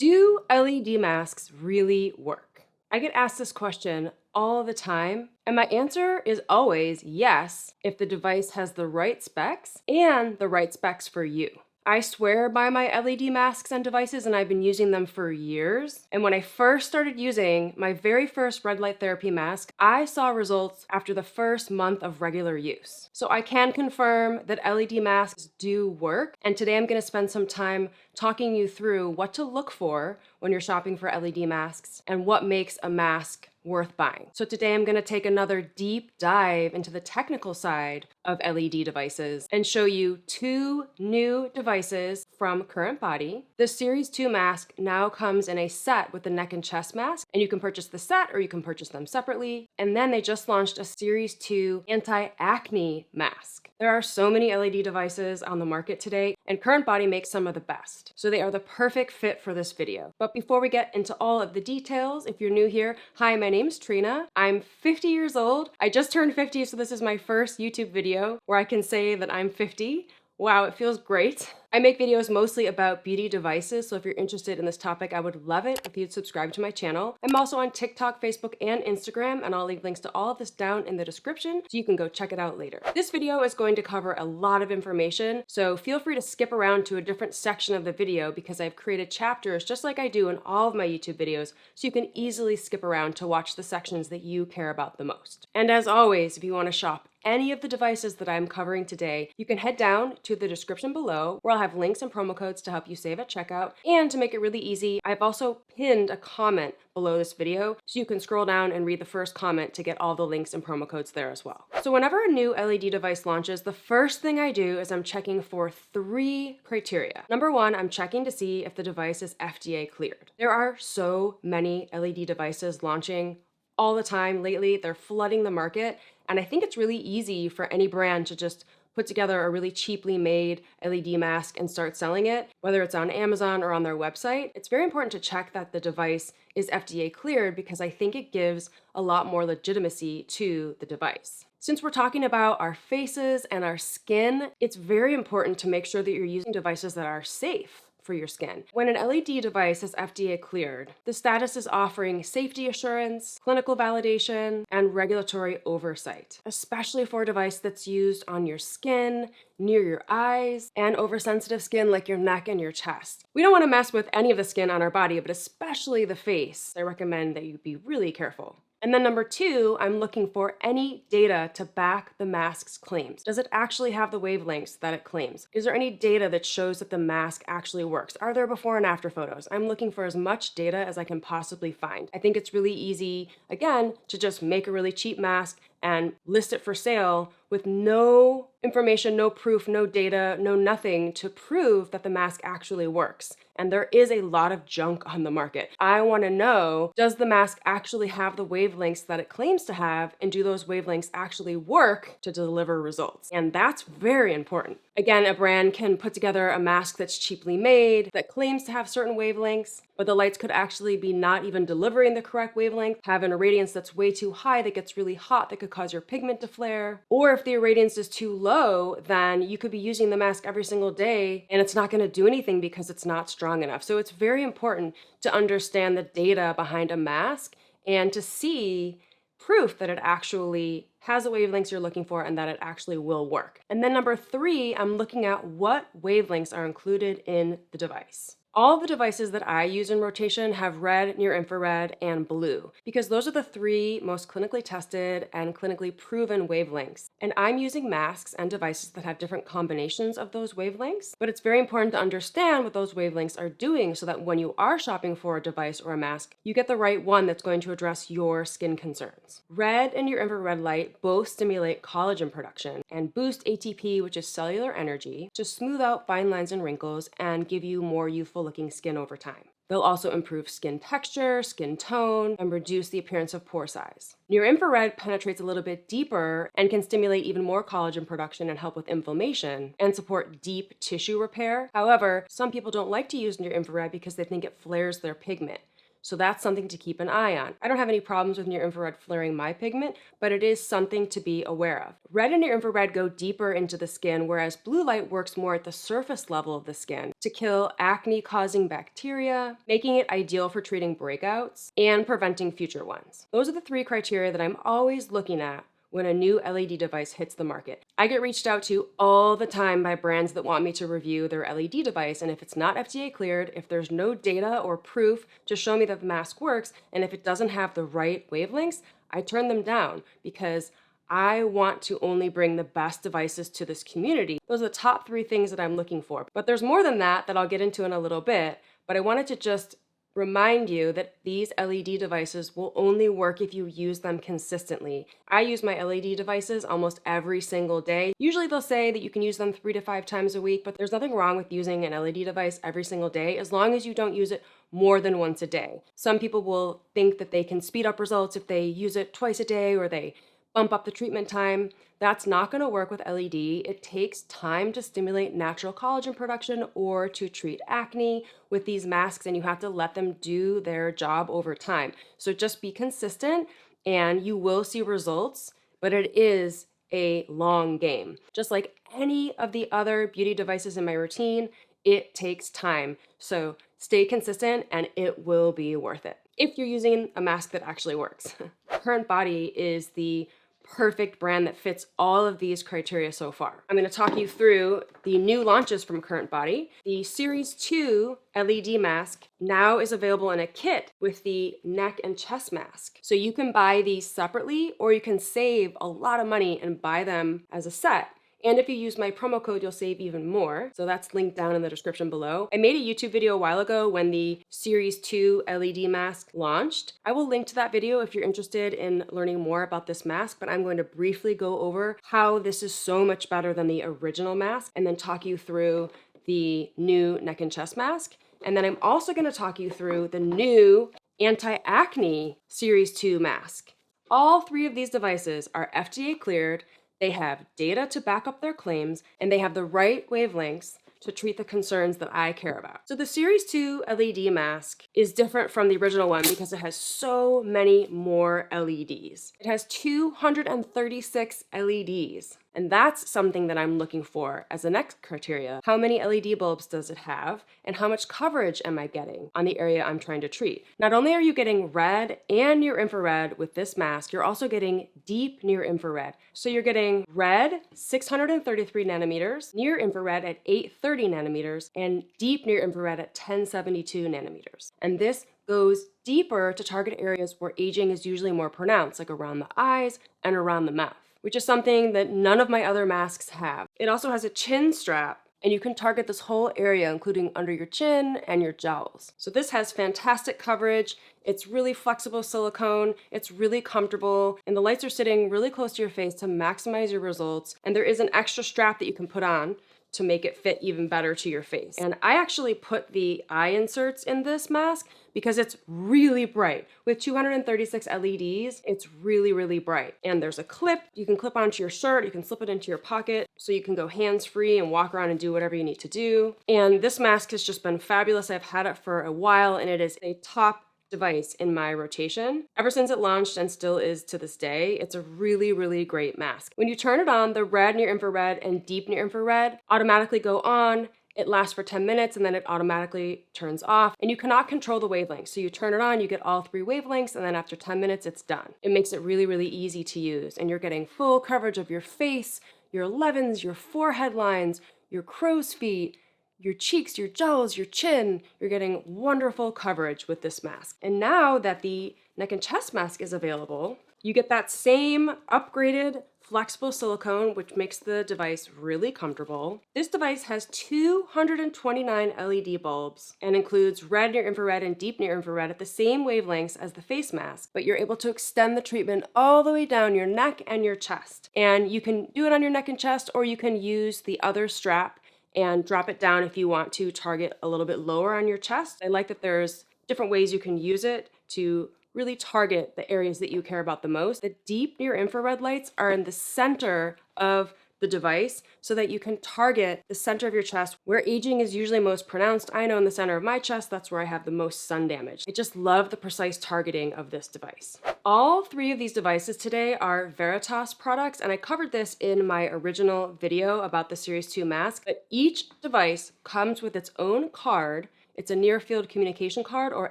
Do LED masks really work? I get asked this question all the time, and my answer is always yes, if the device has the right specs and the right specs for you. I swear by my LED masks and devices, and I've been using them for years. And when I first started using my very first red light therapy mask, I saw results after the first month of regular use. So I can confirm that LED masks do work. And today I'm going to spend some time talking you through what to look for when you're shopping for LED masks and what makes a mask worth buying. So today I'm going to take another deep dive into the technical side of LED devices and show you two new devices from CurrentBody. The Series 2 mask now comes in a set with the neck and chest mask, and you can purchase the set or you can purchase them separately. And then they just launched a Series 2 Anti-Acne Mask. There are so many LED devices on the market today, and CurrentBody makes some of the best. So they are the perfect fit for this video. But before we get into all of the details, if you're new here, hi, my name's Trina. I'm 50 years old. I just turned 50, so this is my first YouTube video where I can say that I'm 50. Wow, it feels great. I make videos mostly about beauty devices, so if you're interested in this topic, I would love it if you'd subscribe to my channel. I'm also on TikTok, Facebook, and Instagram, and I'll leave links to all of this down in the description so you can go check it out later. This video is going to cover a lot of information, so feel free to skip around to a different section of the video because I've created chapters just like I do in all of my YouTube videos, so you can easily skip around to watch the sections that you care about the most. And as always, if you want to shop any of the devices that I'm covering today, you can head down to the description below where I'll have links and promo codes to help you save at checkout. And to make it really easy, I've also pinned a comment below this video so you can scroll down and read the first comment to get all the links and promo codes there as well. So whenever a new LED device launches, the first thing I do is I'm checking for 3 criteria. Number 1, I'm checking to see if the device is FDA cleared. There are so many LED devices launching all the time lately. They're flooding the market. And I think it's really easy for any brand to just put together a really cheaply made LED mask and start selling it, whether it's on Amazon or on their website. It's very important to check that the device is FDA cleared because I think it gives a lot more legitimacy to the device. Since we're talking about our faces and our skin, it's very important to make sure that you're using devices that are safe for your skin. When an LED device is FDA cleared, the status is offering safety assurance, clinical validation, and regulatory oversight, especially for a device that's used on your skin, near your eyes, and oversensitive skin like your neck and your chest. We don't want to mess with any of the skin on our body, but especially the face. I recommend that you be really careful. And then number 2, I'm looking for any data to back the mask's claims. Does it actually have the wavelengths that it claims? Is there any data that shows that the mask actually works? Are there before and after photos? I'm looking for as much data as I can possibly find. I think it's really easy, again, to just make a really cheap mask and list it for sale with no information, no proof, no data, no nothing to prove that the mask actually works. And there is a lot of junk on the market. I want to know, does the mask actually have the wavelengths that it claims to have, and do those wavelengths actually work to deliver results? And that's very important. Again, a brand can put together a mask that's cheaply made, that claims to have certain wavelengths, but the lights could actually be not even delivering the correct wavelength, have an irradiance that's way too high that gets really hot that could cause your pigment to flare. Or if the irradiance is too low, then you could be using the mask every single day and it's not going to do anything because it's not strong enough. So it's very important to understand the data behind a mask and to see proof that it actually has the wavelengths you're looking for and that it actually will work. And then number 3, I'm looking at what wavelengths are included in the device. All the devices that I use in rotation have red, near infrared, and blue, because those are the 3 most clinically tested and clinically proven wavelengths. And I'm using masks and devices that have different combinations of those wavelengths, but it's very important to understand what those wavelengths are doing so that when you are shopping for a device or a mask, you get the right one that's going to address your skin concerns. Red and near infrared light both stimulate collagen production and boost ATP, which is cellular energy, to smooth out fine lines and wrinkles and give you more youthful looking skin over time. They'll also improve skin texture, skin tone, and reduce the appearance of pore size. Near infrared penetrates a little bit deeper and can stimulate even more collagen production and help with inflammation and support deep tissue repair. However, some people don't like to use near infrared because they think it flares their pigment. So that's something to keep an eye on. I don't have any problems with near infrared flaring my pigment, but it is something to be aware of. Red and near infrared go deeper into the skin, whereas blue light works more at the surface level of the skin to kill acne-causing bacteria, making it ideal for treating breakouts and preventing future ones. Those are the 3 criteria that I'm always looking at when a new LED device hits the market. I get reached out to all the time by brands that want me to review their LED device, and if it's not FDA cleared, if there's no data or proof to show me that the mask works, and if it doesn't have the right wavelengths, I turn them down because I want to only bring the best devices to this community. Those are the top 3 things that I'm looking for. But there's more than that I'll get into in a little bit, but I wanted to just remind you that these LED devices will only work if you use them consistently. I use my LED devices almost every single day. Usually they'll say that you can use them 3 to 5 times a week, but there's nothing wrong with using an LED device every single day as long as you don't use it more than once a day. Some people will think that they can speed up results if they use it twice a day or they bump up the treatment time. That's not going to work with LED. It takes time to stimulate natural collagen production or to treat acne with these masks, and you have to let them do their job over time. So just be consistent and you will see results, but it is a long game. Just like any of the other beauty devices in my routine, it takes time. So stay consistent and it will be worth it if you're using a mask that actually works. CurrentBody is the perfect brand that fits all of these criteria so far. I'm going to talk you through the new launches from CurrentBody. The Series 2 LED mask now is available in a kit with the neck and chest mask. So you can buy these separately or you can save a lot of money and buy them as a set. And if you use my promo code, you'll save even more. So that's linked down in the description below. I made a YouTube video a while ago when the Series 2 LED mask launched. I will link to that video if you're interested in learning more about this mask, but I'm going to briefly go over how this is so much better than the original mask and then talk you through the new neck and chest mask. And then I'm also going to talk you through the new Anti-Acne Series 2 mask. All 3 of these devices are FDA cleared. They have data to back up their claims, and they have the right wavelengths to treat the concerns that I care about. So the Series 2 LED mask is different from the original one because it has so many more LEDs. It has 236 LEDs. And that's something that I'm looking for as the next criteria. How many LED bulbs does it have? And how much coverage am I getting on the area I'm trying to treat? Not only are you getting red and near infrared with this mask, you're also getting deep near infrared. So you're getting red, 633 nanometers, near infrared at 830 nanometers, and deep near infrared at 1072 nanometers. And this goes deeper to target areas where aging is usually more pronounced, like around the eyes and around the mouth, which is something that none of my other masks have. It also has a chin strap, and you can target this whole area, including under your chin and your jowls. So this has fantastic coverage. It's really flexible silicone. It's really comfortable, and the lights are sitting really close to your face to maximize your results. And there is an extra strap that you can put on to make it fit even better to your face. And I actually put the eye inserts in this mask because it's really bright. With 236 LEDs, it's really, really bright. And there's a clip you can clip onto your shirt, you can slip it into your pocket, so you can go hands-free and walk around and do whatever you need to do. And this mask has just been fabulous. I've had it for a while, and it is a top device in my rotation. Ever since it launched and still is to this day, it's a really, really great mask. When you turn it on, the red near infrared and deep near infrared automatically go on. It lasts for 10 minutes and then it automatically turns off, and you cannot control the wavelength. So you turn it on, you get all 3 wavelengths, and then after 10 minutes, it's done. It makes it really, really easy to use, and you're getting full coverage of your face, your 11s, your forehead lines, your crow's feet, your cheeks, your jowls, your chin. You're getting wonderful coverage with this mask. And now that the neck and chest mask is available, you get that same upgraded flexible silicone, which makes the device really comfortable. This device has 229 LED bulbs and includes red near infrared and deep near infrared at the same wavelengths as the face mask, but you're able to extend the treatment all the way down your neck and your chest. And you can do it on your neck and chest, or you can use the other strap and drop it down if you want to target a little bit lower on your chest. I like that there's different ways you can use it to really target the areas that you care about the most. The deep near infrared lights are in the center of the device so that you can target the center of your chest where aging is usually most pronounced. I know in the center of my chest, that's where I have the most sun damage. I just love the precise targeting of this device. All three of these devices today are Veritace products, and I covered this in my original video about the Series 2 mask, but each device comes with its own card. It's a near field communication card or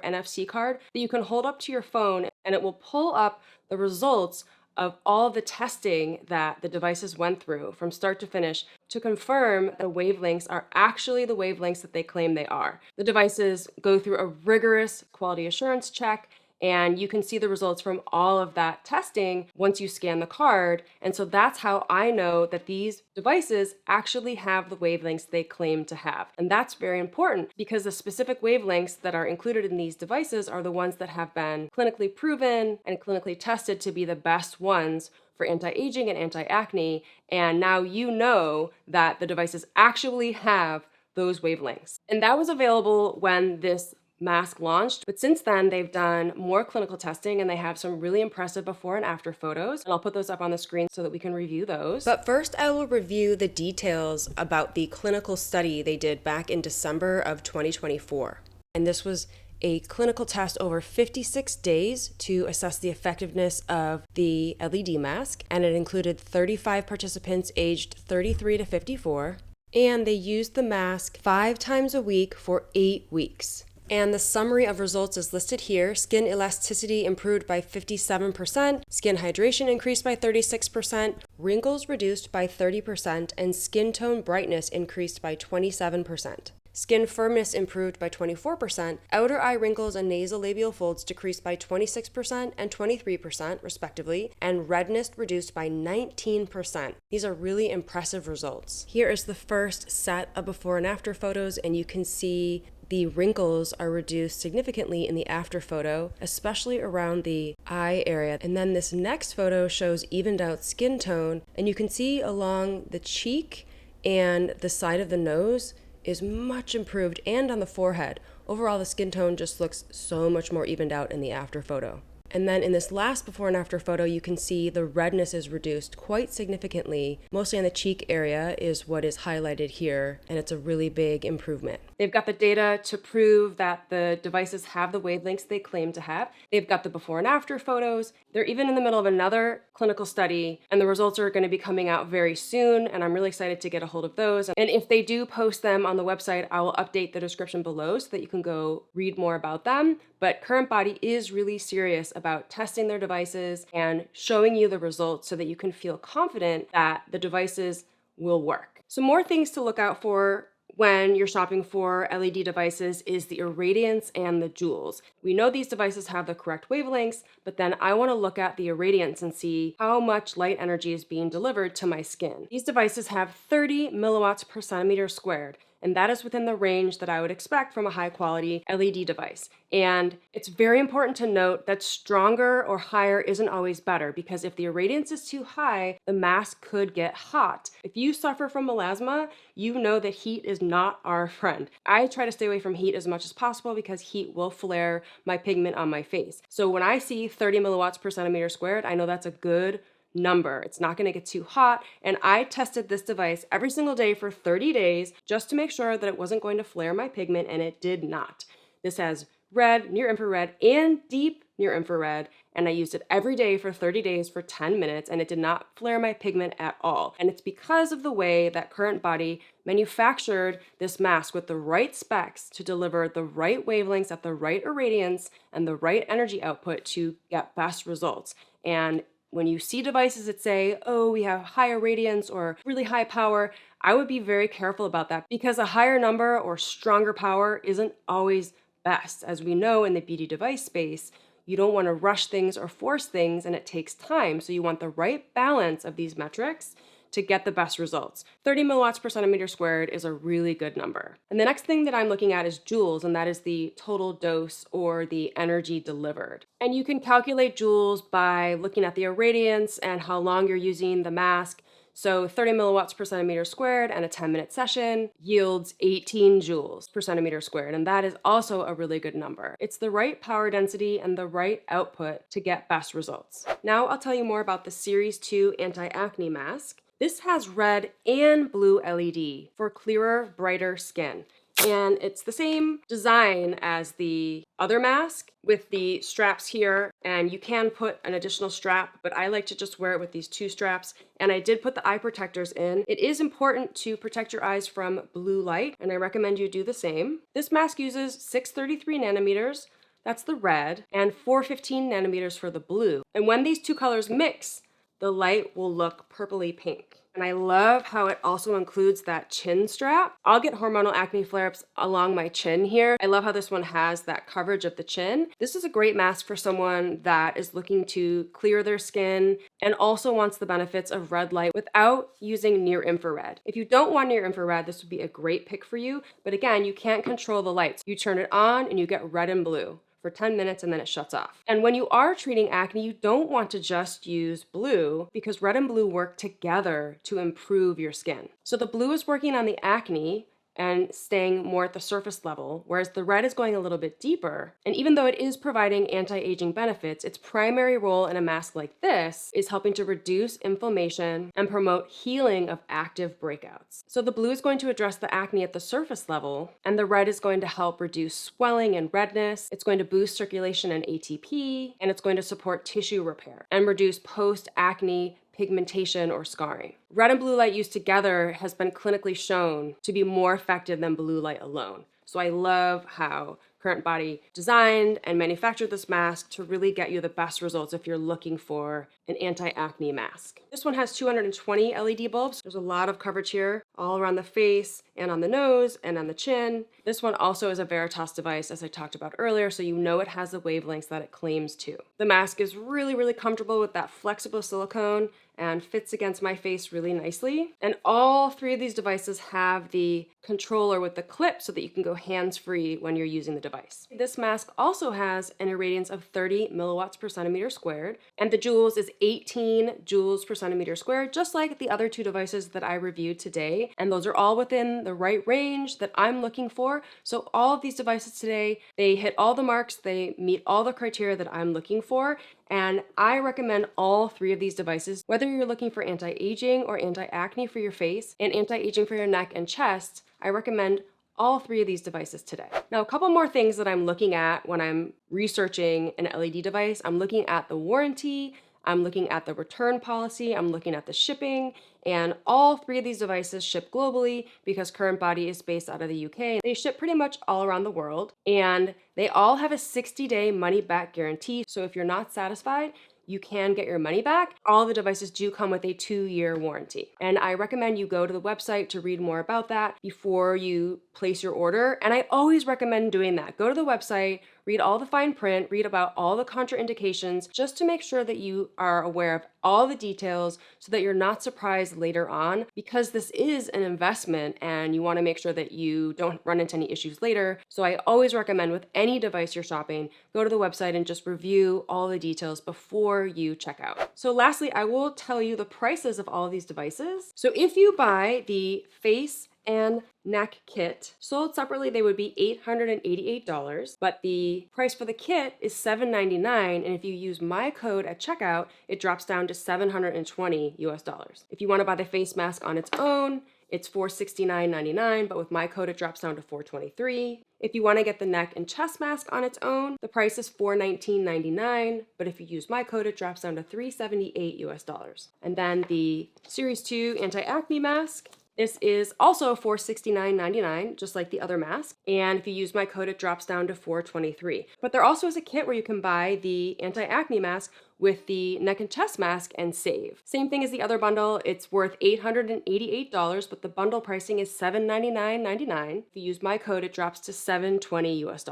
NFC card that you can hold up to your phone, and it will pull up the results of all the testing that the devices went through from start to finish to confirm the wavelengths are actually the wavelengths that they claim they are. The devices go through a rigorous quality assurance check, and you can see the results from all of that testing once you scan the card. And so that's how I know that these devices actually have the wavelengths they claim to have. And that's very important because the specific wavelengths that are included in these devices are the ones that have been clinically proven and clinically tested to be the best ones for anti-aging and anti-acne. And now you know that the devices actually have those wavelengths. And that was available when this mask launched, but since then they've done more clinical testing and they have some really impressive before and after photos, and I'll put those up on the screen so that we can review those. But first I will review the details about the clinical study they did back in December of 2024. And this was a clinical test over 56 days to assess the effectiveness of the LED mask, and it included 35 participants aged 33 to 54, and they used the mask 5 times a week for 8 weeks. And the summary of results is listed here. Skin elasticity improved by 57%, skin hydration increased by 36%, wrinkles reduced by 30%, and skin tone brightness increased by 27%. Skin firmness improved by 24%, outer eye wrinkles and nasolabial folds decreased by 26% and 23% respectively, and redness reduced by 19%. These are really impressive results. Here is the first set of before and after photos, and you can see the wrinkles are reduced significantly in the after photo, especially around the eye area. And then this next photo shows evened out skin tone, and you can see along the cheek and the side of the nose is much improved, and on the forehead. Overall, the skin tone just looks so much more evened out in the after photo. And then in this last before and after photo, you can see the redness is reduced quite significantly. Mostly on the cheek area is what is highlighted here, and it's a really big improvement. They've got the data to prove that the devices have the wavelengths they claim to have. They've got the before and after photos. They're even in the middle of another clinical study, and the results are going to be coming out very soon, and I'm really excited to get a hold of those. And if they do post them on the website, I will update the description below so that you can go read more about them. But CurrentBody is really serious about testing their devices and showing you the results so that you can feel confident that the devices will work. Some more things to look out for when you're shopping for LED devices is the Irradiance and the Joules. We know these devices have the correct wavelengths, but then I want to look at the Irradiance and see how much light energy is being delivered to my skin. These devices have 30 milliwatts per centimeter squared, and that is within the range that I would expect from a high quality LED device. And it's very important to note that stronger or higher isn't always better, because if the irradiance is too high, the mask could get hot. If you suffer from melasma, you know that heat is not our friend. I try to stay away from heat as much as possible because heat will flare my pigment on my face. So when I see 30 milliwatts per centimeter squared, I know that's a good number. It's not going to get too hot. And I tested this device every single day for 30 days just to make sure that it wasn't going to flare my pigment, and it did not. This has red, near infrared, and deep near infrared, and I used it every day for 30 days for 10 minutes, and it did not flare my pigment at all. And it's because of the way that CurrentBody manufactured this mask with the right specs to deliver the right wavelengths at the right irradiance and the right energy output to get best results. And when you see devices that say, oh, we have higher radiance or really high power, I would be very careful about that, because a higher number or stronger power isn't always best. As we know in the beauty device space, you don't want to rush things or force things, and it takes time. So you want the right balance of these metrics to get the best results. 30 milliwatts per centimeter squared is a really good number. And the next thing that I'm looking at is joules, and that is the total dose or the energy delivered. And you can calculate joules by looking at the irradiance and how long you're using the mask. So 30 milliwatts per centimeter squared and a 10-minute session yields 18 joules per centimeter squared, and that is also a really good number. It's the right power density and the right output to get best results. Now I'll tell you more about the Series 2 Anti-Acne Mask. This has red and blue LED for clearer, brighter skin. And it's the same design as the other mask with the straps here, and you can put an additional strap, but I like to just wear it with these two straps. And I did put the eye protectors in. It is important to protect your eyes from blue light, and I recommend you do the same. This mask uses 633 nanometers, that's the red, and 415 nanometers for the blue. And when these two colors mix, the light will look purpley pink. And I love how it also includes that chin strap. I'll get hormonal acne flare-ups along my chin here. I love how this one has that coverage of the chin. This is a great mask for someone that is looking to clear their skin and also wants the benefits of red light without using near infrared. If you don't want near infrared, this would be a great pick for you. But again, you can't control the lights. You turn it on and you get red and blue for 10 minutes and then it shuts off. And when you are treating acne, you don't want to just use blue because red and blue work together to improve your skin. So the blue is working on the acne and staying more at the surface level, whereas the red is going a little bit deeper. And even though it is providing anti-aging benefits, its primary role in a mask like this is helping to reduce inflammation and promote healing of active breakouts. So the blue is going to address the acne at the surface level, and the red is going to help reduce swelling and redness. It's going to boost circulation and ATP, and it's going to support tissue repair and reduce post-acne pigmentation or scarring. Red and blue light used together has been clinically shown to be more effective than blue light alone. So I love how CurrentBody designed and manufactured this mask to really get you the best results if you're looking for an anti-acne mask. This one has 220 LED bulbs. There's a lot of coverage here, all around the face and on the nose and on the chin. This one also is a Veritace device, as I talked about earlier, so you know it has the wavelengths that it claims to. The mask is really, really comfortable with that flexible silicone and fits against my face really nicely. And all three of these devices have the controller with the clip so that you can go hands-free when you're using the device. This mask also has an irradiance of 30 milliwatts per centimeter squared, and the joules is 18 joules per centimeter squared, just like the other two devices that I reviewed today. And those are all within the right range that I'm looking for. So all of these devices today, they hit all the marks, they meet all the criteria that I'm looking for. And I recommend all three of these devices, whether you're looking for anti-aging or anti-acne for your face and anti-aging for your neck and chest. I recommend all three of these devices today. Now, a couple more things that I'm looking at when I'm researching an LED device. I'm looking at the warranty, I'm looking at the return policy, I'm looking at the shipping, and all three of these devices ship globally because CurrentBody is based out of the UK. They ship pretty much all around the world, and they all have a 60-day money-back guarantee. So if you're not satisfied, you can get your money back. All the devices do come with a 2-year warranty. And I recommend you go to the website to read more about that before you place your order. And I always recommend doing that. Go to the website, read all the fine print, read about all the contraindications, just to make sure that you are aware of all the details so that you're not surprised later on, because this is an investment and you want to make sure that you don't run into any issues later. So I always recommend with any device you're shopping, go to the website and just review all the details before you check out. So lastly, I will tell you the prices of all of these devices. So if you buy the face and neck kit sold separately, they would be $888, but the price for the kit is $799, and if you use my code at checkout, it drops down to $720 US. If you want to buy the face mask on its own, it's $469.99, but with my code, it drops down to $423. If you want to get the neck and chest mask on its own, the price is $419.99, but if you use my code, it drops down to $378 US. And then the Series 2 anti-acne mask, this is also $469.99, just like the other mask. And if you use my code, it drops down to $423. But there also is a kit where you can buy the anti-acne mask with the neck and chest mask and save. Same thing as the other bundle. It's worth $888, but the bundle pricing is $799.99. If you use my code, it drops to $720 US.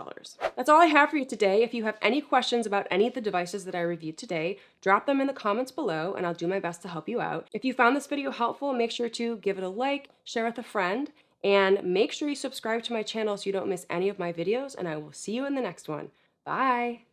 That's all I have for you today. If you have any questions about any of the devices that I reviewed today, drop them in the comments below and I'll do my best to help you out. If you found this video helpful, make sure to give it a like, share with a friend, and make sure you subscribe to my channel so you don't miss any of my videos, and I will see you in the next one. Bye!